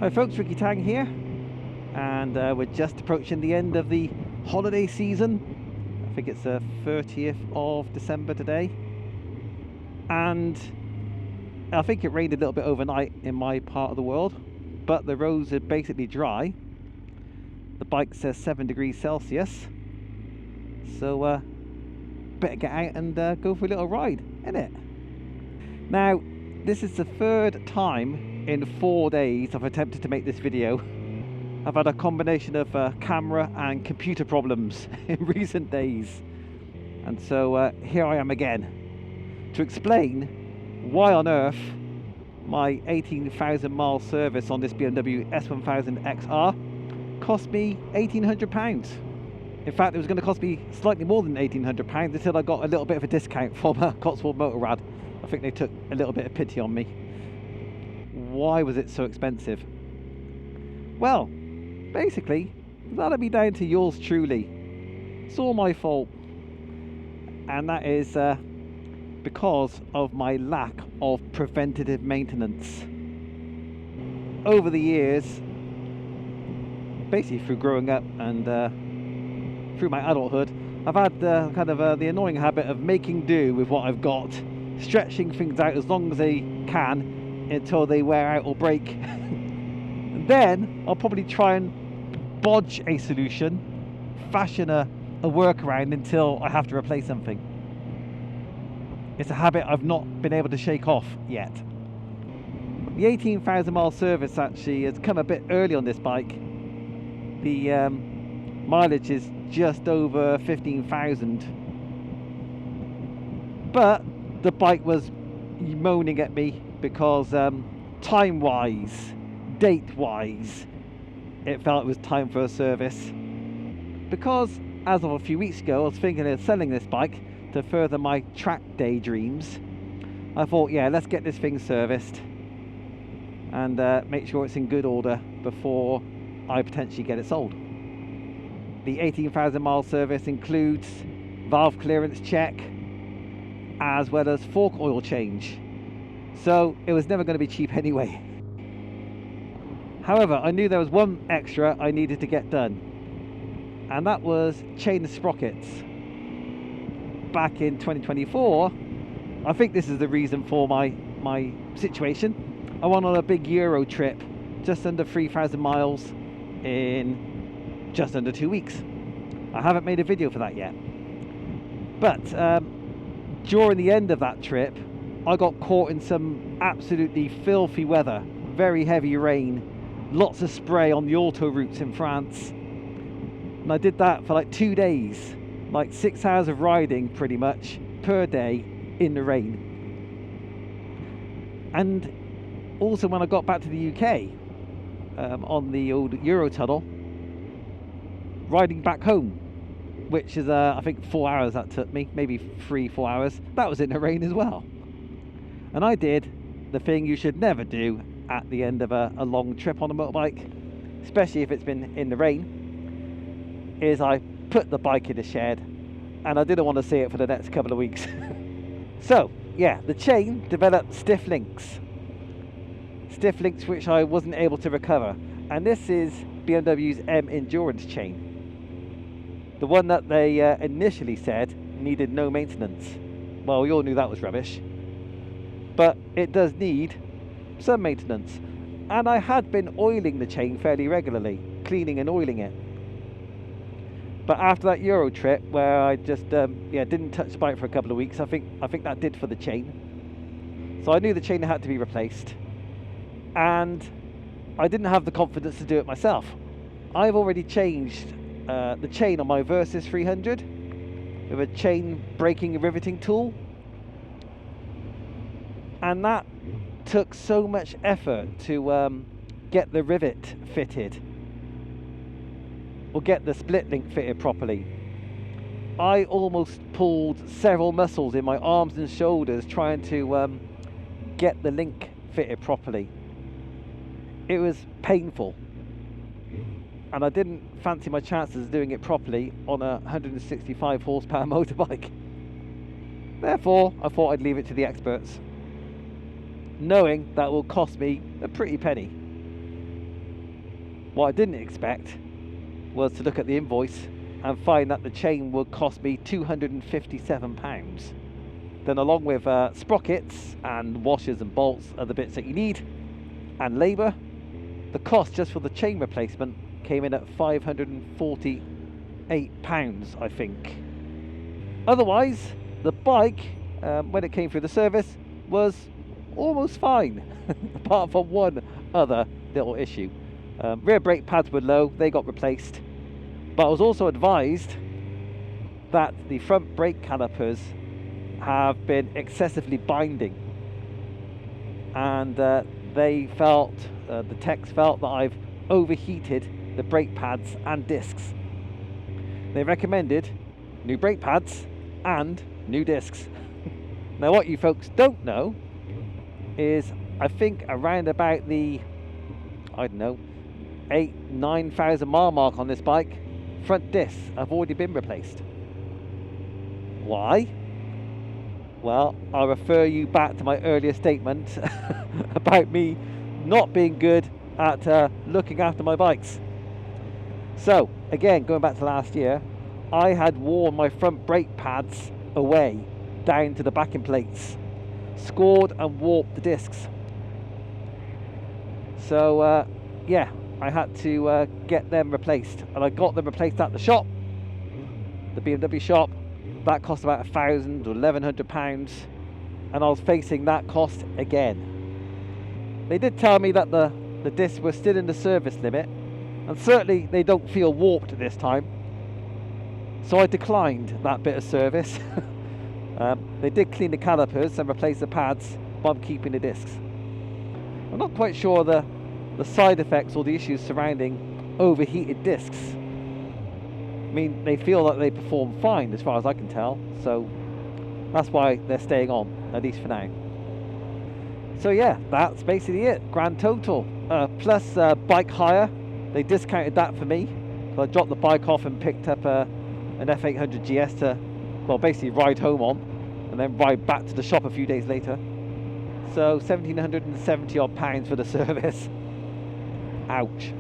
Hi folks, Ricky Tang here, and we're just approaching the end of the holiday season. I think it's the 30th of December today, and I think it rained a little bit overnight in my part of the world, but the roads are basically dry. The bike says 7 degrees Celsius, so better get out and go for a little ride, innit? Now, this is the third time in 4 days I've attempted to make this video. I've had a combination of camera and computer problems in recent days, and so here I am again to explain why on earth my 18,000 mile service on this BMW S1000 XR cost me £1,800. In fact, it was going to cost me slightly more than £1,800 until I got a little bit of a discount from Cotswold Motorrad. I think they took a little bit of pity on me. Why was it so expensive? Well, basically, that'll be down to yours truly. It's all my fault. And that is because of my lack of preventative maintenance. Over the years, basically through growing up and through my adulthood, I've had the annoying habit of making do with what I've got, stretching things out as long as they can until they wear out or break. Then I'll probably try and bodge a solution, fashion a workaround until I have to replace something. It's a habit I've not been able to shake off yet. The 18,000 mile service actually has come a bit early on this bike. The mileage is just over 15,000, but the bike was moaning at me because time wise, date wise, it felt it was time for a service. Because as of a few weeks ago I was thinking of selling this bike to further my track day dreams, I thought, yeah, let's get this thing serviced and make sure it's in good order before I potentially get it sold. The 18,000 mile service includes valve clearance check as well as fork oil change, so it was never going to be cheap anyway. However, I knew there was one extra I needed to get done, and that was chain sprockets. Back in 2024, I think this is the reason for my situation. I went on a big Euro trip, just under 3,000 miles in just under 2 weeks. I haven't made a video for that yet, but during the end of that trip I got caught in some absolutely filthy weather, very heavy rain, lots of spray on the auto routes in France, and I did that for like 2 days, like 6 hours of riding pretty much per day in the rain. And also when I got back to the UK on the old Eurotunnel, riding back home, which is I think 4 hours that took me, maybe 3-4 hours, that was in the rain as well. And I did the thing you should never do at the end of a long trip on a motorbike, especially if it's been in the rain, is I put the bike in the shed, and I didn't want to see it for the next couple of weeks. So yeah, the chain developed stiff links which I wasn't able to recover, and this is BMW's M Endurance chain, the one that they initially said needed no maintenance. Well, we all knew that was rubbish, but it does need some maintenance, and I had been oiling the chain fairly regularly, cleaning and oiling it. But after that Euro trip where I just didn't touch the bike for a couple of weeks, I think that did for the chain. So I knew the chain had to be replaced, and I didn't have the confidence to do it myself. I've already changed the chain on my Versys 300 with a chain breaking and riveting tool, and that took so much effort to get the rivet fitted or get the split link fitted properly. I almost pulled several muscles in my arms and shoulders trying to get the link fitted properly. It was painful, and I didn't fancy my chances of doing it properly on a 165 horsepower motorbike. Therefore, I thought I'd leave it to the experts, knowing that will cost me a pretty penny. What I didn't expect was to look at the invoice and find that the chain would cost me £257. Then along with sprockets and washers and bolts are the bits that you need, and labour, the cost just for the chain replacement came in at £548, I think. Otherwise, the bike, when it came through the service, was almost fine, apart from one other little issue. Rear brake pads were low, they got replaced, but I was also advised that the front brake calipers have been excessively binding, and they felt, the techs felt that I've overheated the brake pads and discs. They recommended new brake pads and new discs. Now what you folks don't know is I think around about the, I don't know, 8,000-9,000 mile mark on this bike, front discs have already been replaced. Why? Well, I'll refer you back to my earlier statement about me not being good at looking after my bikes. So, again, going back to last year, I had worn my front brake pads away down to the backing plates, scored and warped the discs. So, yeah, I had to get them replaced, and I got them replaced at the shop, the BMW shop. That cost about £1,000 or £1,100, and I was facing that cost again. They did tell me that the discs were still in the service limit, and certainly they don't feel warped this time, so I declined that bit of service. They did clean the calipers and replace the pads, but I'm keeping the discs. I'm not quite sure the side effects or the issues surrounding overheated discs. I mean, they feel like they perform fine as far as I can tell, so that's why they're staying on, at least for now. So yeah, that's basically it, grand total. Plus bike hire, they discounted that for me. So I dropped the bike off and picked up an F800 GS to, well, basically ride home on, and then ride back to the shop a few days later. So £1,770 odd for the service. Ouch.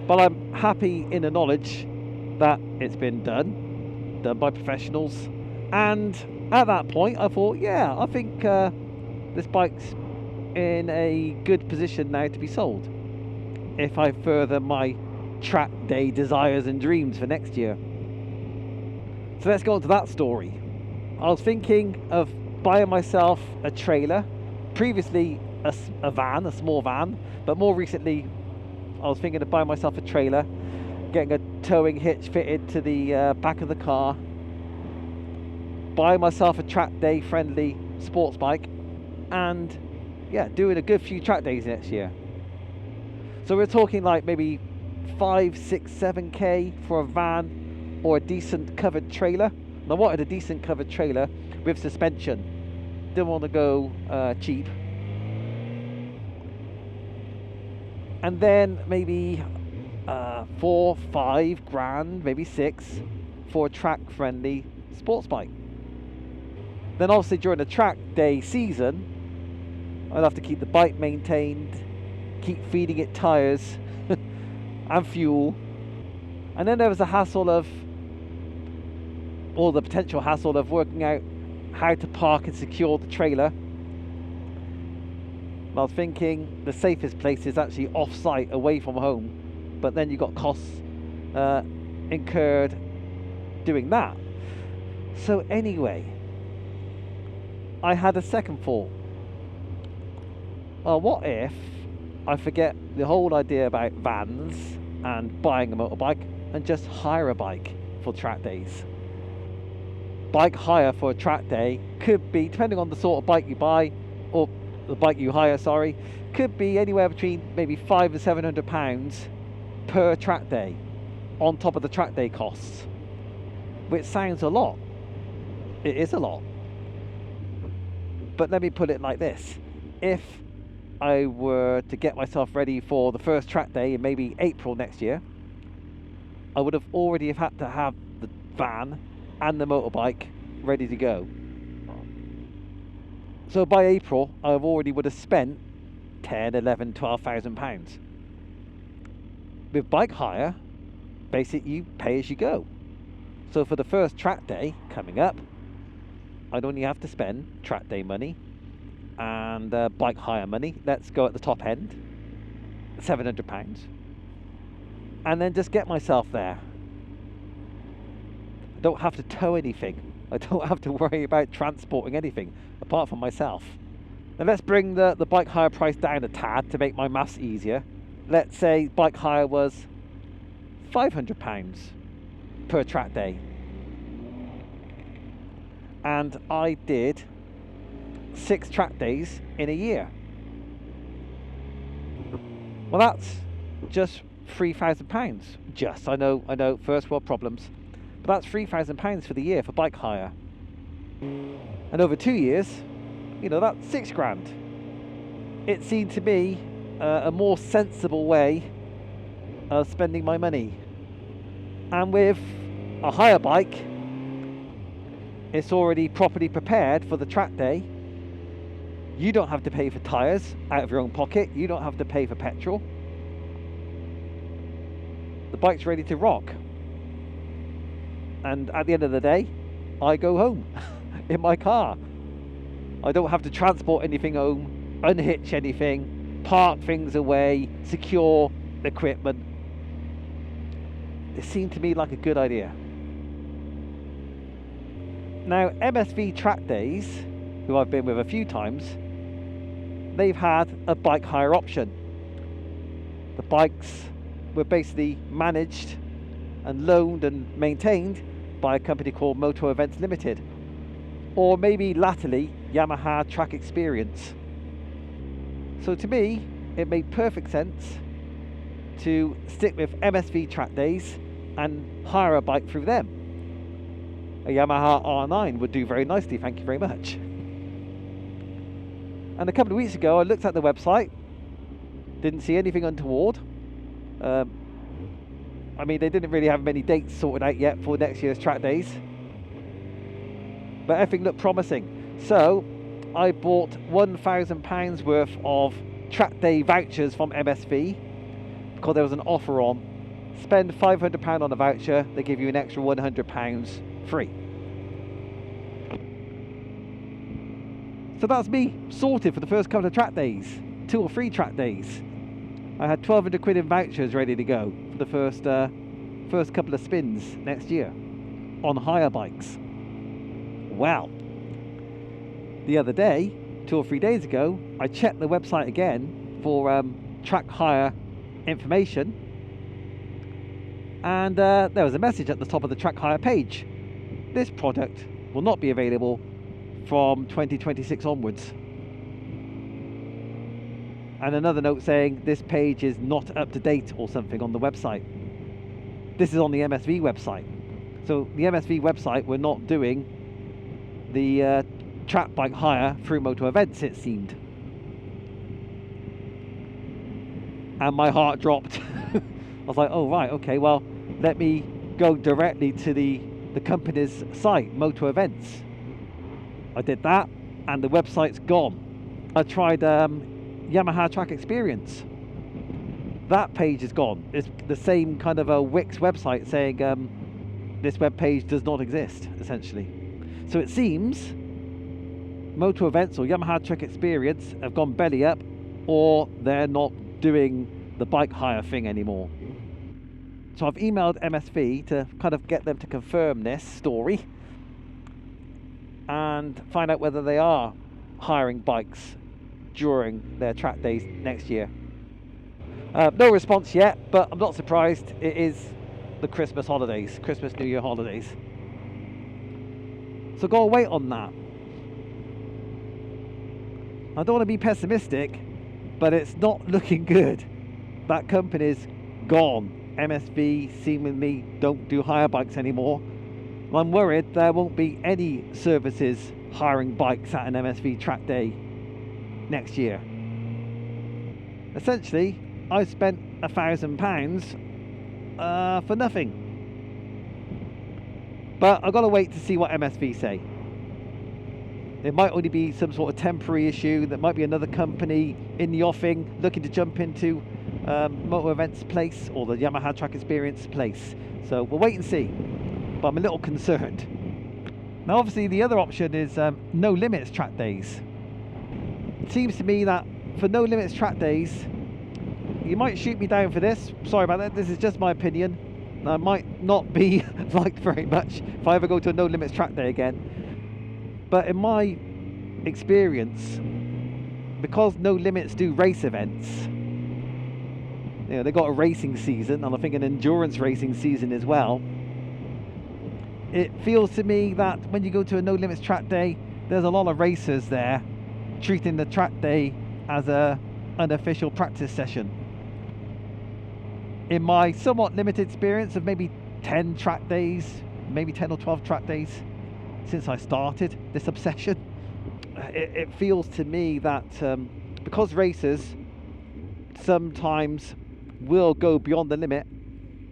But I'm happy in the knowledge that it's been done by professionals, and at that point I thought, yeah, I think this bike's in a good position now to be sold if I further my track day desires and dreams for next year. So let's go on to that story. I was thinking of buying myself a trailer, previously a van, a small van, but more recently I was thinking of buying myself a trailer, getting a towing hitch fitted to the back of the car, buying myself a track day friendly sports bike, and yeah, doing a good few track days next year. So we're talking like maybe 5, 6, 7k for a van or a decent covered trailer. And I wanted a decent covered trailer with suspension. Didn't want to go cheap. And then maybe 4, 5 grand, maybe 6 for a track friendly sports bike. Then obviously during the track day season, I'll have to keep the bike maintained, keep feeding it tyres and fuel. And then there was the hassle of, or the potential hassle of working out how to park and secure the trailer. I was thinking the safest place is actually off-site, away from home, but then you've got costs incurred doing that. So anyway, I had a second thought. Well, what if I forget the whole idea about vans and buying a motorbike and just hire a bike for track days? Bike hire for a track day could be, depending on the sort of bike you buy, or the bike you hire, sorry, could be anywhere between maybe £500 and £700 per track day on top of the track day costs, which sounds a lot. It is a lot. But let me put it like this. If I were to get myself ready for the first track day in maybe April next year, I would have already had to have the van and the motorbike ready to go. So by April, I already would have spent 10, 11, 12,000 pounds. With bike hire, basically you pay as you go. So for the first track day coming up, I'd only have to spend track day money and bike hire money. Let's go at the top end, £700, and then just get myself there. I don't have to tow anything. I don't have to worry about transporting anything apart from myself. Now let's bring the bike hire price down a tad to make my maths easier. Let's say bike hire was £500 per track day, and I did 6 track days in a year. Well, that's just £3,000. Just, I know, first world problems, but that's £3,000 for the year for bike hire. And over 2 years, you know, that's 6 grand. It seemed to me a more sensible way of spending my money. And with a hire bike, it's already properly prepared for the track day. You don't have to pay for tyres out of your own pocket. You don't have to pay for petrol. The bike's ready to rock. And at the end of the day, I go home in my car. I don't have to transport anything home, unhitch anything, park things away, secure equipment. It seemed to me like a good idea. Now, MSV track days, who I've been with a few times, they've had a bike hire option. The bikes were basically managed and loaned and maintained by a company called Moto Events Limited, or maybe latterly Yamaha Track Experience. So to me, it made perfect sense to stick with MSV track days and hire a bike through them. A Yamaha R9 would do very nicely, thank you very much. And a couple of weeks ago I looked at the website, didn't see anything untoward. I mean, they didn't really have many dates sorted out yet for next year's track days, but everything looked promising. So I bought £1,000 worth of track day vouchers from MSV because there was an offer on. Spend £500 on a voucher, they give you an extra £100 free. So that's me sorted for the first couple of track days, 2 or 3 track days. I had 1,200 quid in vouchers ready to go for the first couple of spins next year on hire bikes. Well, the other day, 2 or 3 days ago, I checked the website again for track hire information, and there was a message at the top of the track hire page. This product will not be available from 2026 onwards. And another note saying this page is not up to date or something on the website. This is on the MSV website. So the MSV website were not doing the track bike hire through Moto Events, it seemed. And my heart dropped. I was like, oh right, okay, well, let me go directly to the company's site, Moto Events. I did that, and the website's gone. I tried Yamaha Track Experience. That page is gone. It's the same kind of a Wix website saying this web page does not exist, essentially. So it seems Moto Events or Yamaha Track Experience have gone belly up, or they're not doing the bike hire thing anymore. So I've emailed MSV to kind of get them to confirm this story and find out whether they are hiring bikes during their track days next year. No response yet, but I'm not surprised. It is the Christmas holidays, Christmas New Year holidays. So go wait on that. I don't want to be pessimistic, but it's not looking good. That company's gone. MSV seemingly don't do hire bikes anymore. I'm worried there won't be any services hiring bikes at an MSV track day next year. Essentially, I spent £1,000 for nothing. But I've got to wait to see what MSV say. It might only be some sort of temporary issue. That might be another company in the offing looking to jump into Motor Events place or the Yamaha Track Experience place. So we'll wait and see. But I'm a little concerned. Now obviously the other option is no limits track days. It seems to me that for no limits track days, you might shoot me down for this. Sorry about that. This is just my opinion. I might not be liked very much if I ever go to a no limits track day again. But in my experience, because no limits do race events, you know, they've got a racing season, and I think an endurance racing season as well. It feels to me that when you go to a no limits track day, there's a lot of racers there treating the track day as a unofficial practice session. In my somewhat limited experience of maybe 10 track days, maybe 10 or 12 track days since I started this obsession, it feels to me that because racers sometimes will go beyond the limit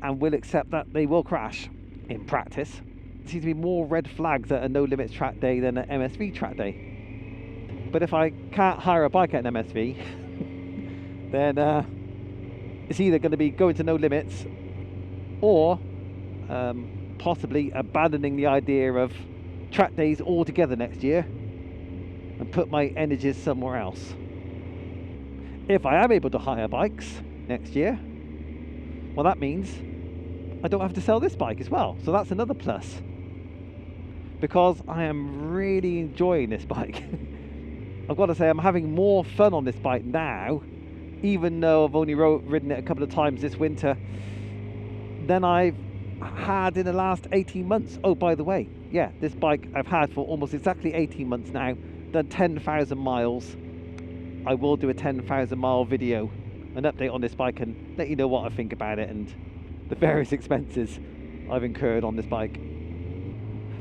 and will accept that they will crash in practice, there seems to be more red flags at a no limits track day than an MSV track day. But if I can't hire a bike at an MSV, then it's either going to be going to no limits or possibly abandoning the idea of track days altogether next year and put my energies somewhere else. If I am able to hire bikes next year, well, that means I don't have to sell this bike as well. So that's another plus, because I am really enjoying this bike. I've got to say, I'm having more fun on this bike now, even though I've only ridden it a couple of times this winter, than I've had in the last 18 months. Oh, by the way, yeah, this bike I've had for almost exactly 18 months now, done 10,000 miles. I will do a 10,000 mile video, an update on this bike, and let you know what I think about it and the various expenses I've incurred on this bike.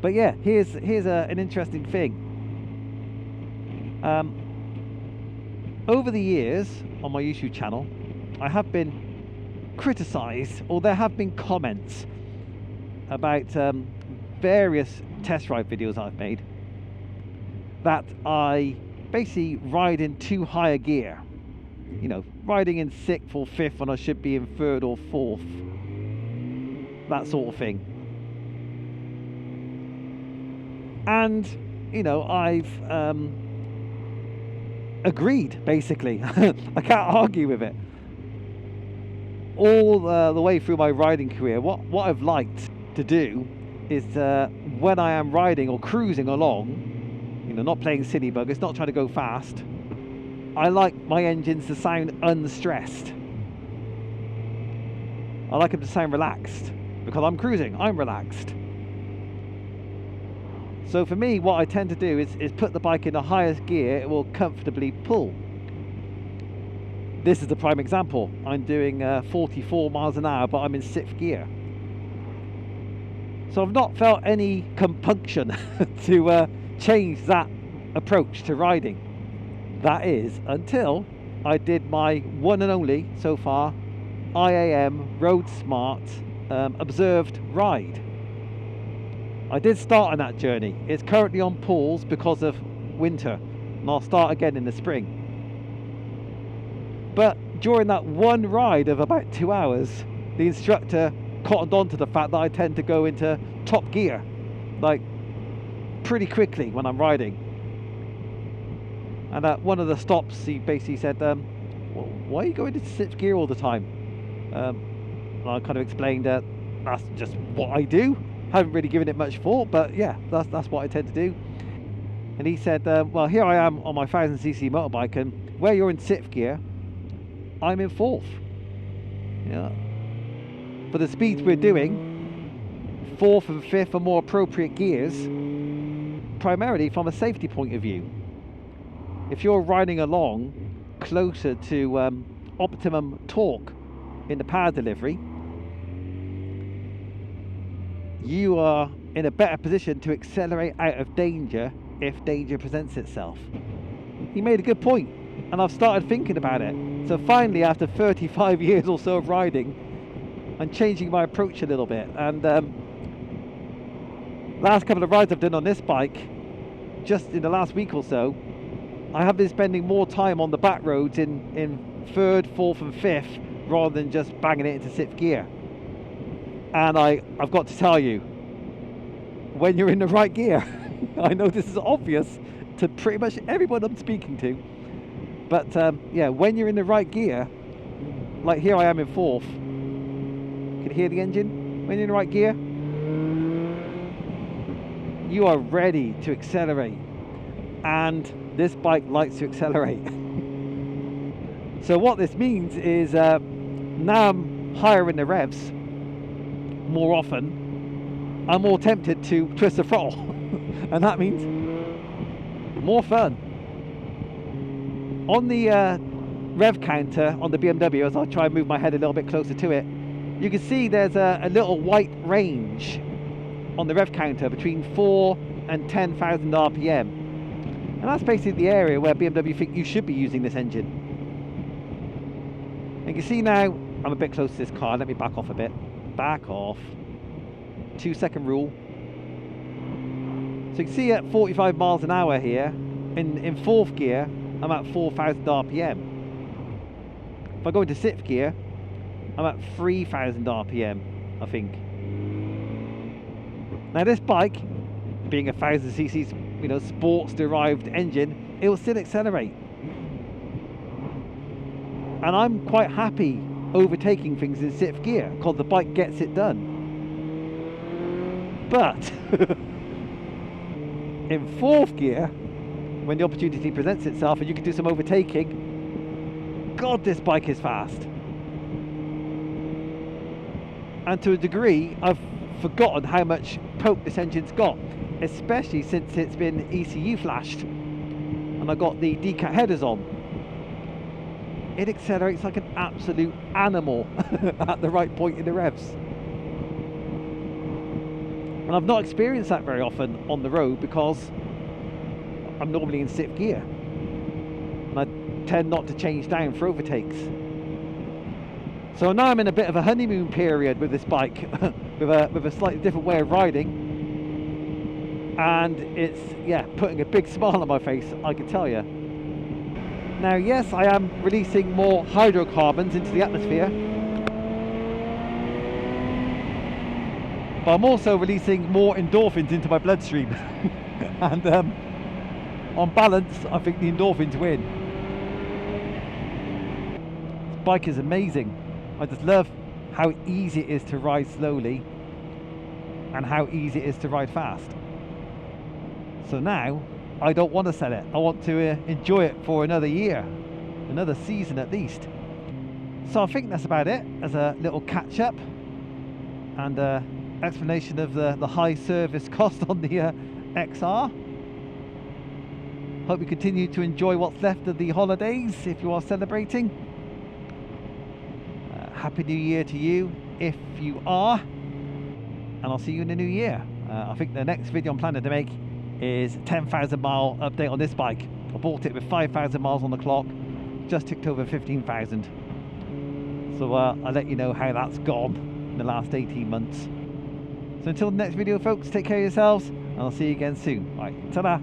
But yeah, here's an interesting thing. Over the years on my YouTube channel, I have been criticised, or there have been comments about various test ride videos I've made, that I basically ride in too high a gear. You know, riding in 6th or 5th when I should be in 3rd or 4th. That sort of thing. And, you know, I've agreed, basically. I can't argue with it. All the way through my riding career, what I've liked to do is when I am riding or cruising along, you know, not playing silly buggers, not trying to go fast, I like my engines to sound unstressed. I like them to sound relaxed, because I'm cruising, I'm relaxed. So for me, what I tend to do is put the bike in the highest gear it will comfortably pull. This is the prime example. I'm doing 44 miles an hour, but I'm in 6th gear. So I've not felt any compunction to change that approach to riding. That is, until I did my one and only, so far, IAM Roadsmart observed ride. I did start on that journey. It's currently on pause because of winter, and I'll start again in the spring. But during that one ride of about 2 hours, the instructor cottoned on to the fact that I tend to go into top gear, like pretty quickly when I'm riding. And at one of the stops, he basically said, well, why are you going into 6th gear all the time? I kind of explained that that's just what I do. Haven't really given it much thought, but yeah, that's what I tend to do. And he said, well, here I am on my 1000cc motorbike, and where you're in 6th gear, I'm in 4th. Yeah. For the speeds we're doing, 4th and 5th are more appropriate gears, primarily from a safety point of view. If you're riding along closer to optimum torque in the power delivery, you are in a better position to accelerate out of danger if danger presents itself. He made a good point, and I've started thinking about it. So finally, after 35 years or so of riding, I'm changing my approach a little bit. And last couple of rides I've done on this bike, just in the last week or so, I have been spending more time on the back roads in third, fourth and fifth, rather than just banging it into sixth gear. And I've got to tell you, when you're in the right gear, I know this is obvious to pretty much everyone I'm speaking to, but yeah, when you're in the right gear, like here I am in fourth, can you hear the engine? When you're in the right gear, you are ready to accelerate, and this bike likes to accelerate. So what this means is now I'm higher in the revs more often, I'm more tempted to twist the throttle and that means more fun. On the rev counter on the BMW, as I try and move my head a little bit closer to it, you can see there's a little white range on the rev counter between 4 and 10,000 RPM, and that's basically the area where BMW think you should be using this engine. And you can see now I'm a bit close to this car. Let me back off a bit. Back off. 2-second rule. So you can see at 45 miles an hour here, in fourth gear, I'm at 4,000 RPM. If I go into sixth gear, I'm at 3,000 RPM, I think. Now this bike, being a 1000cc, you know, sports-derived engine, it will still accelerate. And I'm quite happy overtaking things in sixth gear because the bike gets it done. But in fourth gear, when the opportunity presents itself and you can do some overtaking, God, this bike is fast. And to a degree, I've forgotten how much poke this engine's got, especially since it's been ECU flashed and I got the decat headers on. It accelerates like an absolute animal at the right point in the revs. And I've not experienced that very often on the road because I'm normally in sixth gear. And I tend not to change down for overtakes. So now I'm in a bit of a honeymoon period with this bike, with a slightly different way of riding. And it's, yeah, putting a big smile on my face, I can tell you. Now, yes, I am releasing more hydrocarbons into the atmosphere, but I'm also releasing more endorphins into my bloodstream. And on balance, I think the endorphins win. This bike is amazing. I just love how easy it is to ride slowly and how easy it is to ride fast. So now, I don't want to sell it. I want to enjoy it for another year, another season at least. So I think that's about it as a little catch up and explanation of the high service cost on the XR. Hope you continue to enjoy what's left of the holidays if you are celebrating. Happy New Year to you if you are, and I'll see you in the new year. I think the next video I'm planning to make is 10,000 mile update on this bike. I bought it with 5,000 miles on the clock, just ticked over 15,000. So I'll let you know how that's gone in the last 18 months. So until the next video, folks, take care of yourselves, and I'll see you again soon. Right, ta-da!